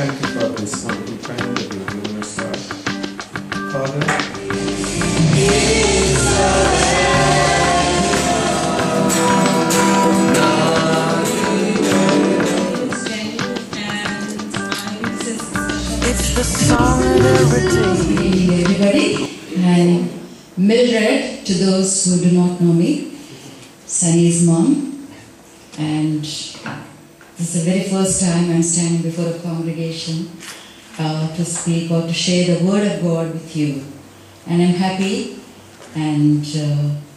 thank you for this wonderful time that you've given us, Lord. Father, it's the song of every day. Everybody, I'm Mildred to those who do not know me, Sunny's mom, and this is the very first time I'm standing before a congregation to speak or to share the word of God with you. And I'm happy and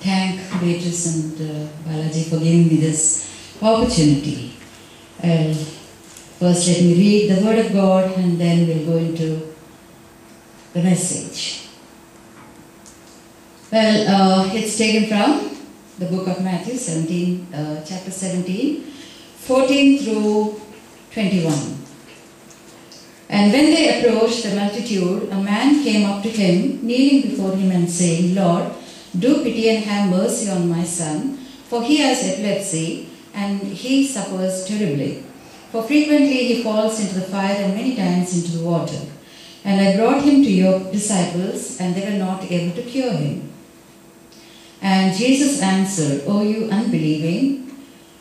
thank Beatrice and Balaji for giving me this opportunity. First let me read the word of God and then we'll go into the message. Well, it's taken from the book of Matthew 17, chapter 17, 14 through 21. And when they approached the multitude, a man came up to him, kneeling before him and saying, Lord, do pity and have mercy on my son, for he has epilepsy and he suffers terribly. For frequently he falls into the fire and many times into the water. And I brought him to your disciples, and they were not able to cure him. And Jesus answered, O you unbelieving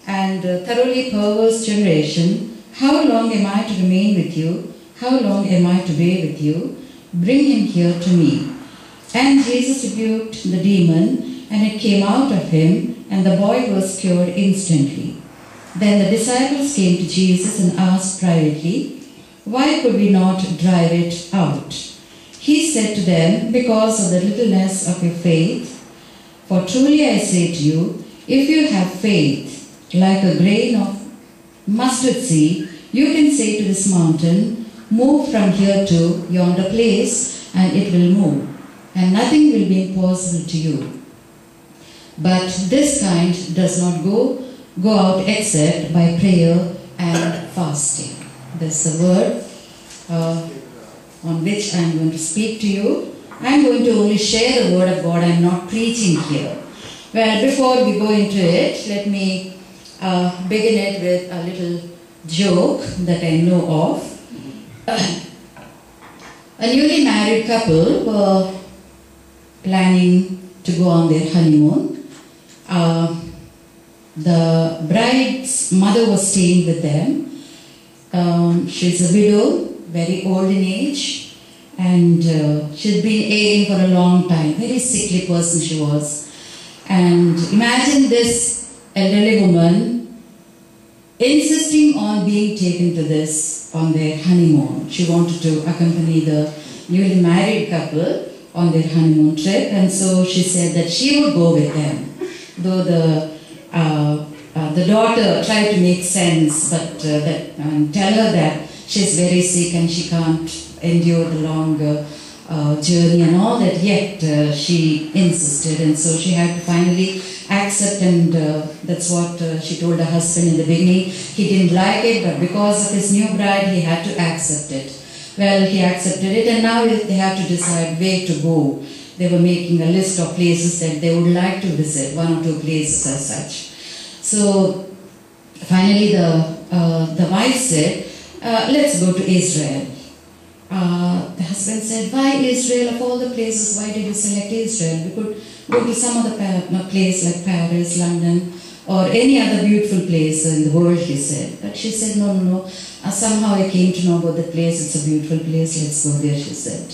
and thoroughly perverse generation, how long am I to remain with you? How long am I to bear with you? Bring him here to me. And Jesus rebuked the demon, and it came out of him, and the boy was cured instantly. Then the disciples came to Jesus and asked privately, why could we not drive it out? He said to them, because of the littleness of your faith. For truly I say to you, if you have faith like a grain of mustard seed, you can say to this mountain, move from here to yonder place, and it will move, and nothing will be impossible to you. But this kind does not go out except by prayer and fasting. That's the word on which I'm going to speak to you. I'm going to only share the word of God. I'm not preaching here. Well, before we go into it, let me begin it with a little joke that I know of. A newly married couple were planning to go on their honeymoon. The bride's mother was staying with them. She's a widow, very old in age, and she'd been ailing for a long time. Very sickly person she was. And imagine this elderly woman insisting on being taken to this on their honeymoon. She wanted to accompany the newly married couple on their honeymoon trip, and so she said that she would go with them. Though the daughter tried to make sense, but tell her that she's very sick and she can't endure the long journey and all that, yet she insisted, and so she had to finally accept, and that's what she told her husband in the beginning. He didn't like it, but because of his new bride, he had to accept it. Well, he accepted it, and now they have to decide where to go. They were making a list of places that they would like to visit, 1 or 2 places as such. So finally the wife said, let's go to Israel. The husband said, why Israel? Of all the places, why did you select Israel? We could go to some other place like Paris, London, or any other beautiful place in the world, he said. But she said, no. Somehow I came to know about the place. It's a beautiful place. Let's go there, she said.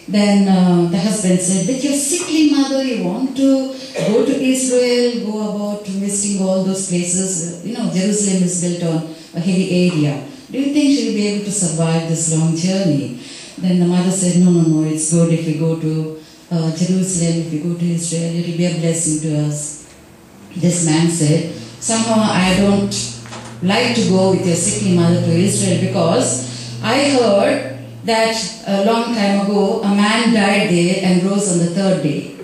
Then the husband said, with your sickly mother, you want to go to Israel, go about visiting all those places. You know, Jerusalem is built on a heavy area. Do you think she'll be able to survive this long journey? Then the mother said, no, it's good if we go to Jerusalem, if we go to Israel, it will be a blessing to us. This man said, somehow I don't like to go with your sickly mother to Israel because I heard that a long time ago a man died there and rose on the 3rd day.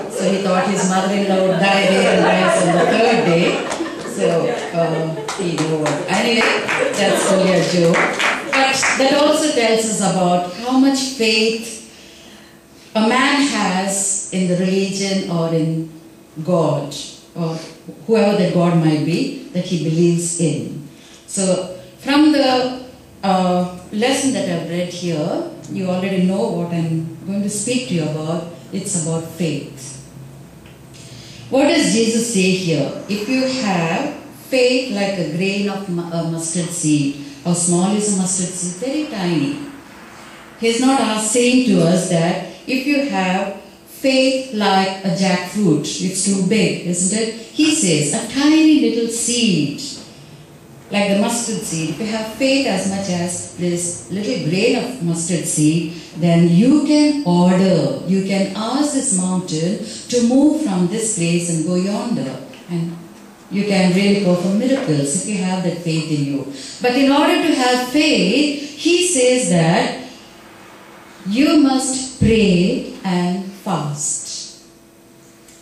So he thought his mother-in-law would die there and rise on the 3rd day. So he knew what. Anyway, that's only a joke. But that also tells us about how much faith a man has in the religion or in God or whoever that God might be that he believes in. So from the lesson that I've read here, you already know what I'm going to speak to you about. It's about faith. What does Jesus say here? If you have faith like a grain of mustard seed, how small is a mustard seed? Very tiny. He's not saying to us that if you have faith like a jackfruit, it's too big, isn't it? He says a tiny little seed, like the mustard seed. If you have faith as much as this little grain of mustard seed, then you can ask this mountain to move from this place and go yonder. And you can really perform miracles if you have that faith in you. But in order to have faith, he says that you must pray and fast.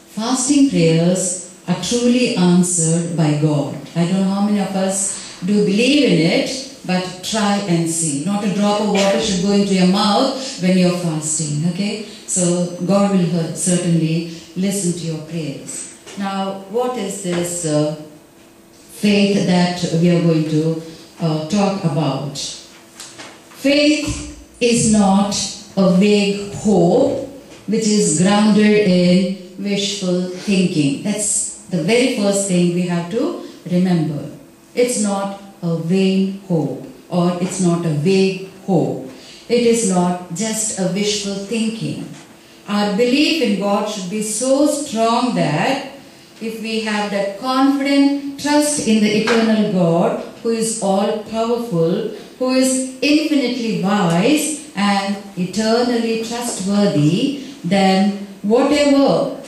Fasting prayers are truly answered by God. I don't know how many of us do believe in it, but try and see. Not a drop of water should go into your mouth when you're fasting, okay? So God will certainly listen to your prayers. Now, what is this faith that we are going to talk about? Faith is not a vague hope which is grounded in wishful thinking. That's the very first thing we have to remember. It's not a vain hope, or it's not a vague hope. It is not just a wishful thinking. Our belief in God should be so strong that if we have that confident trust in the eternal God who is all powerful, who is infinitely wise and eternally trustworthy, then whatever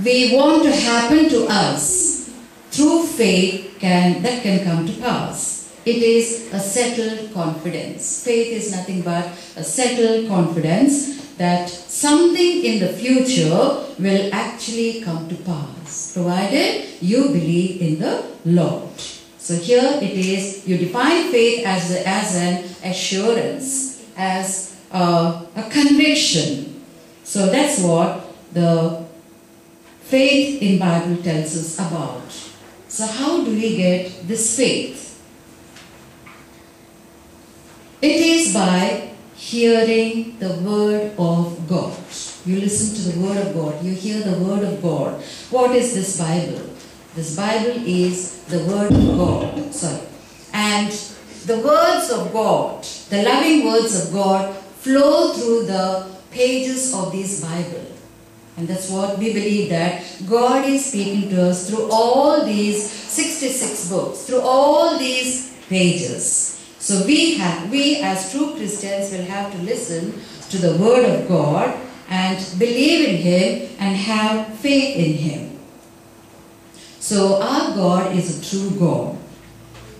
we want to happen to us through faith can come to pass. It is a settled confidence. Faith is nothing but a settled confidence that something in the future will actually come to pass, provided you believe in the Lord. So here it is, you define faith as an assurance, as a conviction. So that's what the faith in Bible tells us about. So how do we get this faith? It is by hearing the word of God. You listen to the word of God. You hear the word of God. What is this Bible? This Bible is the word of God. And the words of God, the loving words of God, flow through the pages of this Bible. And that's what we believe, that God is speaking to us through all these 66 books, through all these pages. So we as true Christians will have to listen to the word of God and believe in Him and have faith in Him. So our God is a true God,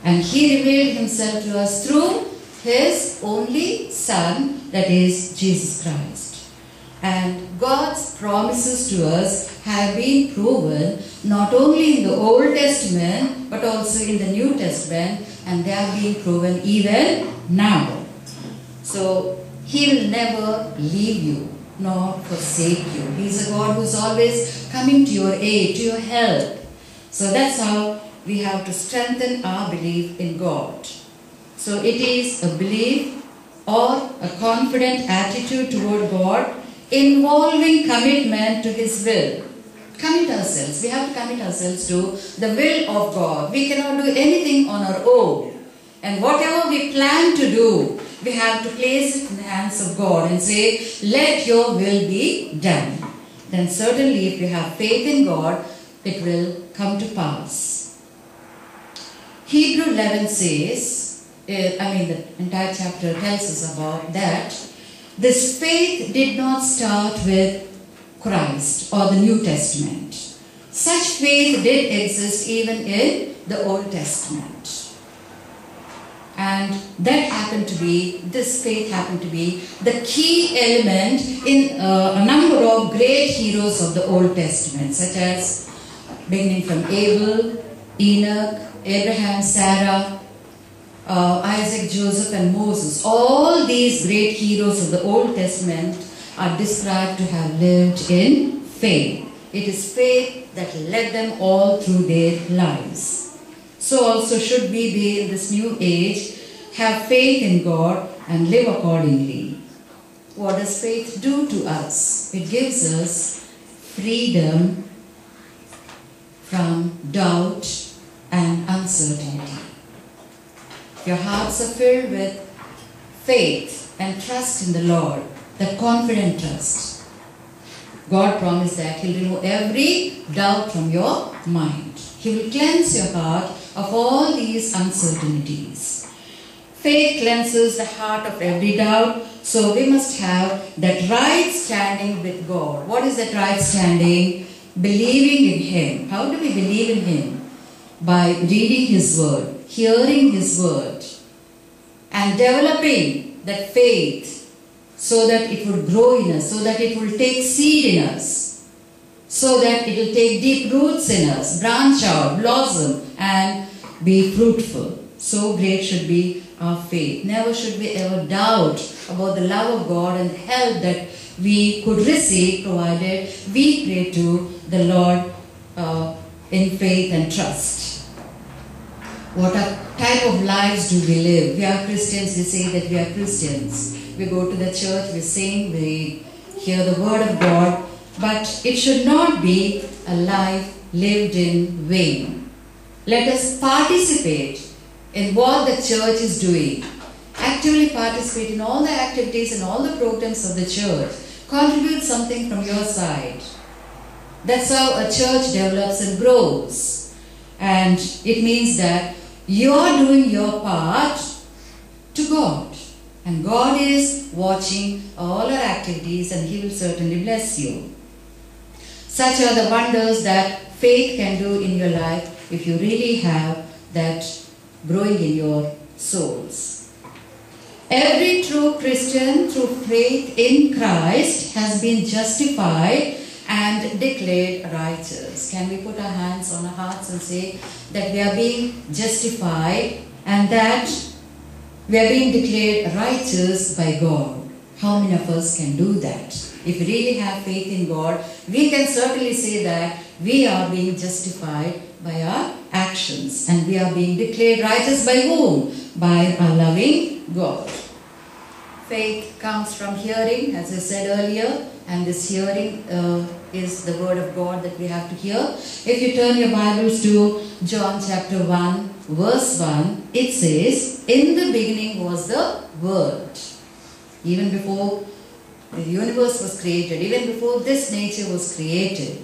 and He revealed Himself to us through His only Son, that is Jesus Christ. And God's promises to us have been proven not only in the Old Testament but also in the New Testament, and they are being proven even now. So He will never leave you nor forsake you. He is a God who is always coming to your aid, to your help. So that's how we have to strengthen our belief in God. So it is a belief or a confident attitude toward God involving commitment to His will. Commit ourselves. We have to commit ourselves to the will of God. We cannot do anything on our own. And whatever we plan to do, we have to place it in the hands of God and say, let your will be done. Then certainly if you have faith in God, it will come to pass. Hebrews 11 says, the entire chapter tells us about that. This faith did not start with Christ or the New Testament. Such faith did exist even in the Old Testament. And this faith happened to be the key element in a number of great heroes of the Old Testament, such as beginning from Abel, Enoch, Abraham, Sarah, Isaac, Joseph and Moses. All these great heroes of the Old Testament are described to have lived in faith. it is faith that led them all through their lives. So also should we be in this new age, have faith in God and live accordingly. What does faith do to us? It gives us freedom from doubt and uncertainty. Your hearts are filled with faith and trust in the Lord, that confident trust. God promised that He'll remove every doubt from your mind. He will cleanse your heart of all these uncertainties. Faith cleanses the heart of every doubt, so we must have that right standing with God. What is that right standing? Believing in Him. How do we believe in Him? By reading His Word, hearing His Word, and developing that faith so that it would grow in us, so that it will take seed in us, so that it will take deep roots in us, branch out, blossom, and be fruitful. So great should be our faith. Never should we ever doubt about the love of God and help that we could receive, provided we pray to the Lord in faith and trust. What type of lives do we live? We are Christians, we say that we are Christians. We go to the church, we sing, we hear the word of God, but it should not be a life lived in vain. Let us participate in what the church is doing. Actively participate in all the activities and all the programs of the church. Contribute something from your side. That's how a church develops and grows. And it means that you are doing your part to God. And God is watching all our activities and He will certainly bless you. Such are the wonders that faith can do in your life if you really have that growing in your souls. Every true Christian through faith in Christ has been justified and declared righteous. Can we put our hands on our hearts and say that we are being justified and that we are being declared righteous by God? How many of us can do that? If we really have faith in God, we can certainly say that we are being justified by our actions and we are being declared righteous by whom? By our loving God. Faith comes from hearing, as I said earlier, and this hearing is the word of God that we have to hear. If you turn your Bibles to John chapter 1, verse 1, it says, "In the beginning was the Word." Even before the universe was created, even before this nature was created,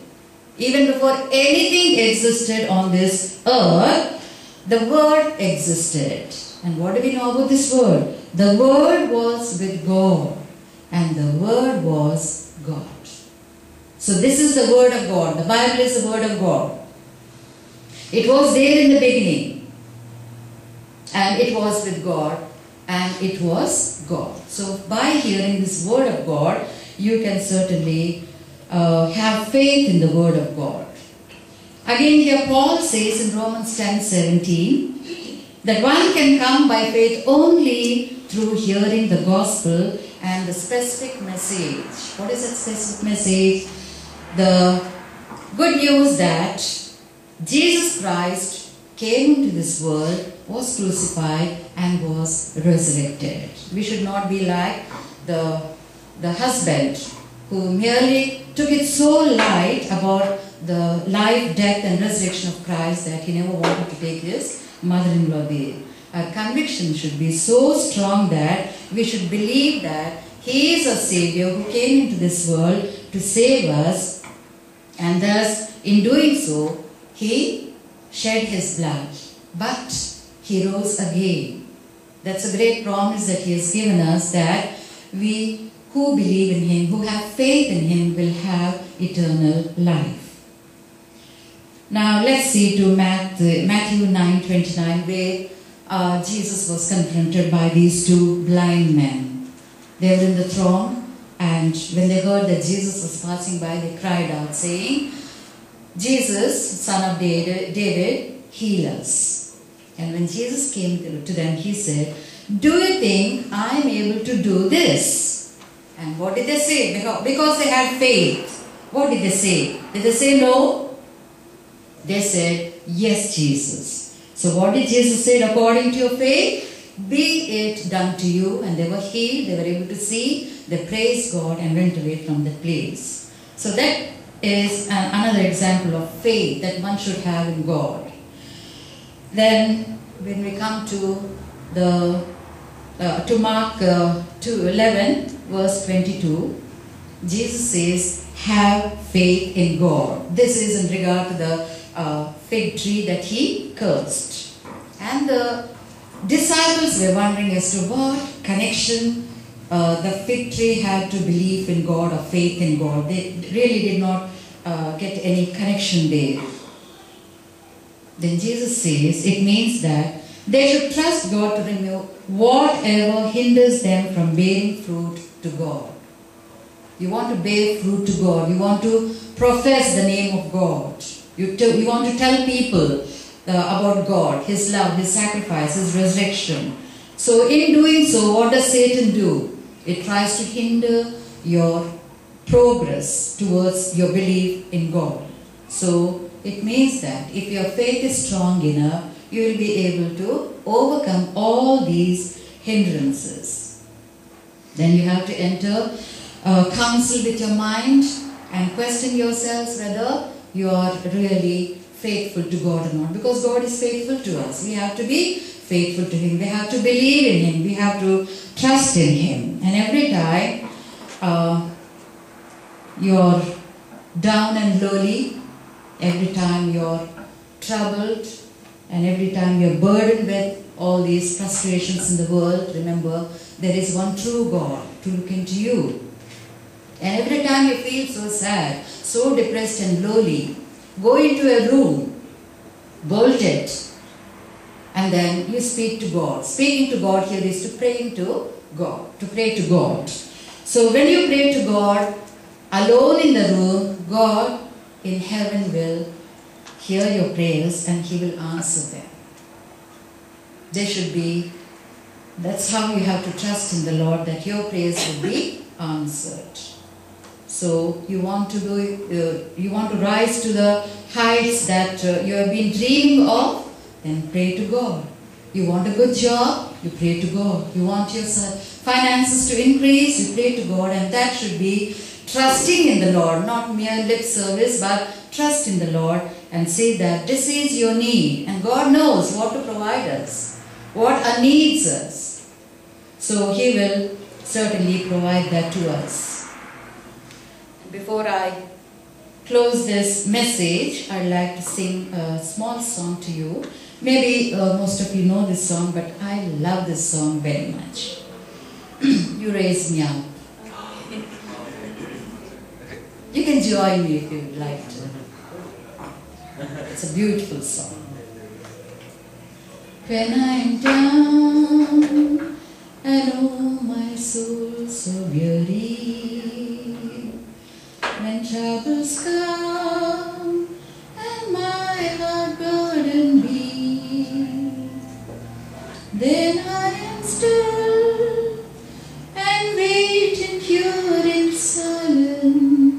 even before anything existed on this earth, the Word existed. And what do we know about this Word? The Word was with God, and the Word was God. So this is the Word of God. The Bible is the Word of God. It was there in the beginning, and it was with God, and it was God. So by hearing this Word of God, you can certainly have faith in the Word of God. Again here Paul says in Romans 10:17 that one can come by faith only through hearing the gospel and the specific message. What is that specific message? The good news that Jesus Christ came into this world, was crucified and was resurrected. We should not be like the husband who merely took it so light about the life, death and resurrection of Christ that he never wanted to take his mother-in-law there. Our conviction should be so strong that we should believe that He is a Savior who came into this world to save us, and thus in doing so He shed His blood, but He rose again. That's a great promise that He has given us, that we who believe in Him, who have faith in Him, will have eternal life. Now let's see to Matthew 9:29, where Jesus was confronted by these two blind men. They were in the throng, and when they heard that Jesus was passing by, they cried out saying, "Jesus, Son of David, heal us." And when Jesus came to them, He said, "Do you think I am able to do this?" And what did they say? Because they had faith. What did they say? Did they say no? They said, yes, Jesus. So what did Jesus say? According to your faith, be it done to you. And they were healed, they were able to see, they praised God and went away from that place. So that is another example of faith that one should have in God. Then when we come to Mark 2:11, verse 22, Jesus says, have faith in God. This is in regard to the fig tree that he cursed. And the disciples were wondering as to what connection the fig tree had to believe in God or faith in God. They really did not get any connection there. Then Jesus says it means that they should trust God to remove whatever hinders them from bearing fruit to God. You want to bear fruit to God. You want to profess the name of God. You want to tell people about God, His love, His sacrifice, His resurrection. So in doing so, what does Satan do? It tries to hinder your progress towards your belief in God. So it means that if your faith is strong enough, you will be able to overcome all these hindrances. Then you have to enter counsel with your mind and question yourselves whether you are really faithful to God or not. Because God is faithful to us. We have to be faithful to Him. We have to believe in Him. We have to trust in Him. And every time you're down and lowly, every time you're troubled, and every time you're burdened with all these frustrations in the world, remember, there is one true God to look into you. And every time you feel so sad, so depressed and lowly, go into a room, bolt it, and then you speak to God. Speaking to God here is to pray to God, to pray to God. So when you pray to God, alone in the room, God in heaven will hear your prayers and He will answer them. They should be, that's how you have to trust in the Lord, that your prayers will be answered. So you want to rise to the heights that you have been dreaming of, then pray to God. You want a good job, you pray to God. You want your finances to increase, you pray to God, and that should be trusting in the Lord, not mere lip service, but trust in the Lord and say that this is your need, and God knows what to provide us, what our needs us. So He will certainly provide that to us. Before I close this message, I'd like to sing a small song to you. Maybe most of you know this song, but I love this song very much. You Raise Me Up. You can join me if you'd like to. It's a beautiful song. When I'm down and oh my soul so weary, when troubles come and my heart burden be, then I am still and wait in pure silence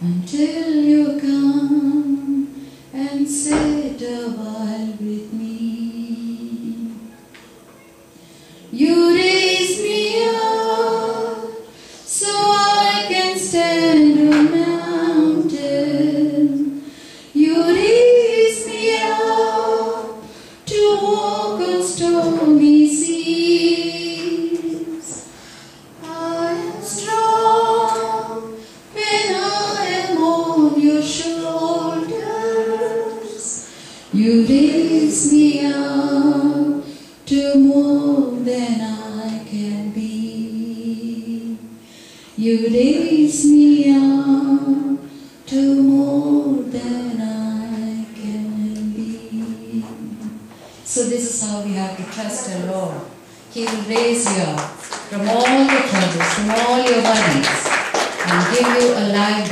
until you come and sit a while with me. You raise me up so I can stand a mountain. You raise me up to walk on stormy seas. I am strong when I am on your shoulders. You raise me up to more than I can be. You raise me up to more than I can be. So this is how we have to trust the Lord. He will raise you up from all your troubles, from all your worries, and give you a life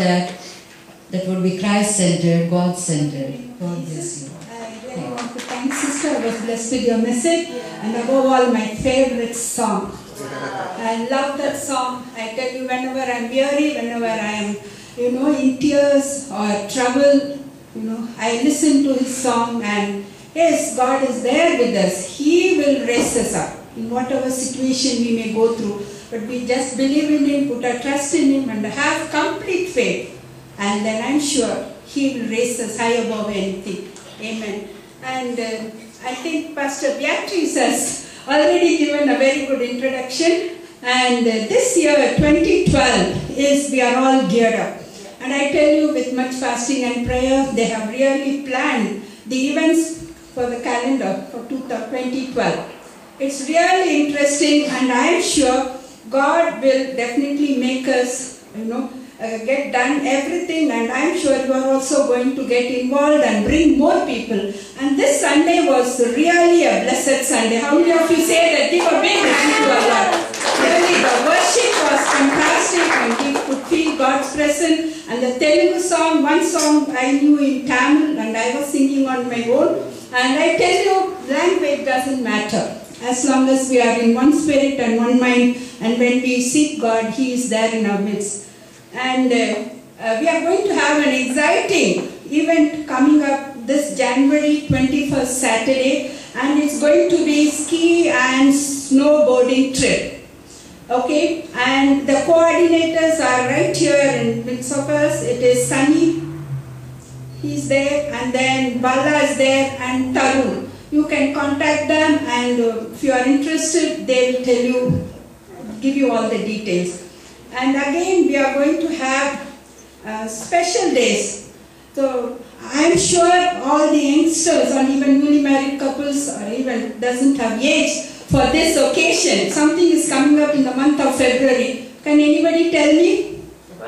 that would be Christ-centered, God-centered. God bless you. I really want to thank Sister. I was blessed with your message, and above all, my favorite song. I love that song. I tell you, whenever I'm weary, whenever I am in tears or trouble, I listen to his song, and yes, God is there with us. He will raise us up in whatever situation we may go through. But we just believe in Him, put our trust in Him, and have complete faith. And then I'm sure He will raise us high above anything. Amen. And I think Pastor Beatrice has already given a very good introduction. And this year, 2012, we are all geared up. And I tell you, with much fasting and prayer, they have really planned the events for the calendar for 2012. It's really interesting, and I am sure God will definitely make us, get done everything, and I'm sure you are also going to get involved and bring more people. And this Sunday was really a blessed Sunday. How many of you say that? Give a big hand to Allah. Really, the worship was fantastic, and we could feel God's presence. And the Telugu song, one song I knew in Tamil, and I was singing on my own. And I tell you, language doesn't matter. As long as we are in one spirit and one mind, and when we seek God, He is there in our midst. And we are going to have an exciting event coming up this January 21st Saturday, and it's going to be ski and snowboarding trip. Okay, and the coordinators are right here in midst of us. It is Sunny, he's there, and then Bala is there, and Tarun. You can contact them, and if you are interested, they will tell you, give you all the details. And again, we are going to have special days. So I am sure all the youngsters, or even newly married couples, or even doesn't have age for this occasion. Something is coming up in the month of February. Can anybody tell me?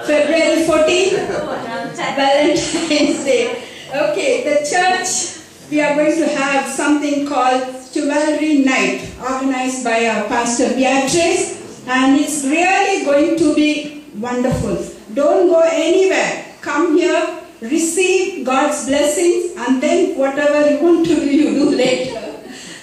February 14th? Valentine's Day. Okay, the church, we are going to have something called Chivalry Night, organized by our Pastor Beatrice, and it's really going to be wonderful. Don't go anywhere. Come here, receive God's blessings, and then whatever you want to do, you do later.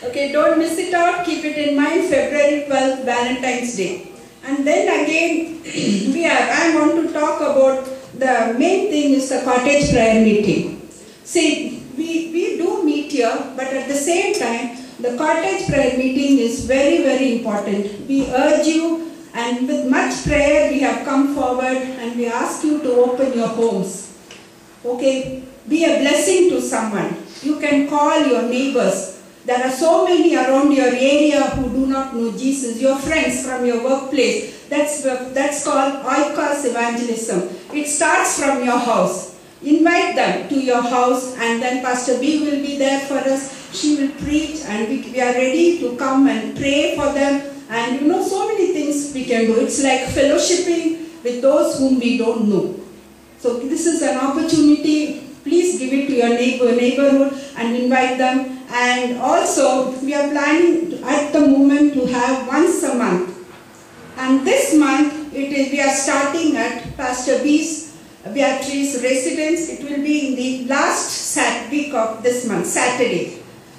Okay, don't miss it out. Keep it in mind, February 12th, Valentine's Day. And then again, I want to talk about the main thing is the cottage prayer meeting. See, we do meet here, but at the same time, the cottage prayer meeting is very, very important. We urge you, and with much prayer, we have come forward, and we ask you to open your homes. Okay, be a blessing to someone. You can call your neighbors. There are so many around your area who do not know Jesus. Your friends from your workplace. That's called Oikos evangelism. It starts from your house. Invite them to your house, and then Pastor B will be there for us. She will preach, and we are ready to come and pray for them. And so many things we can do. It's like fellowshipping with those whom we don't know. So this is an opportunity. Please give it to your neighborhood and invite them. And also, we are planning at the moment to have once a month. And this month, we are starting at Pastor Beatrice residence. It will be in the last week of this month, Saturday.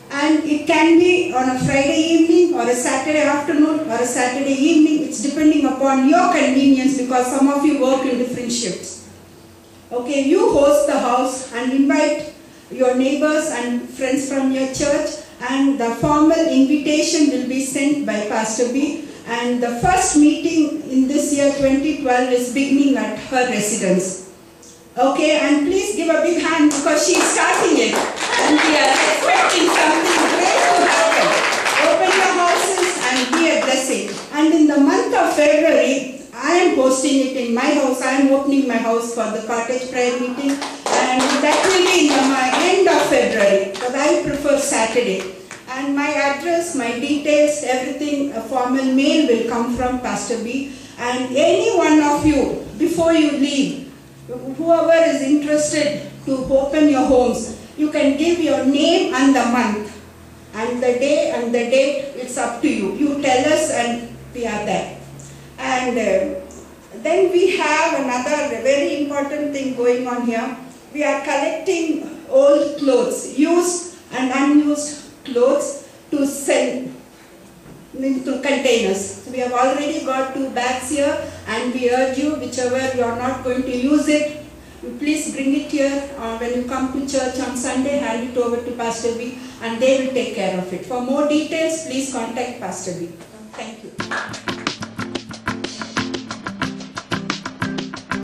And it can be on a Friday evening, or a Saturday afternoon, or a Saturday evening. It's depending upon your convenience, because some of you work in different shifts. Okay, you host the house and invite your neighbors and friends from your church, and the formal invitation will be sent by Pastor B. And the first meeting in this year 2012 is beginning at her residence. Okay, and please give a big hand, because she is starting it, and we are expecting something great to happen. Open your houses and be a blessing. And in the month of February, I am hosting it in my house. I am opening my house for the cottage prayer meeting, and that will be in the end of February, but I prefer Saturday. And my address, my details, everything, a formal mail will come from Pastor B. And any one of you, before you leave, whoever is interested to open your homes, you can give your name and the month, and the day and the date. It's up to you. You tell us, and we are there. And then we have another very important thing going on here. We are collecting old clothes, used and unused clothes, to send into containers. So we have already got 2 bags here, and we urge you, whichever you are not going to use it, you please bring it here when you come to church on Sunday, hand it over to Pastor B, and they will take care of it. For more details, please contact Pastor B. Thank you.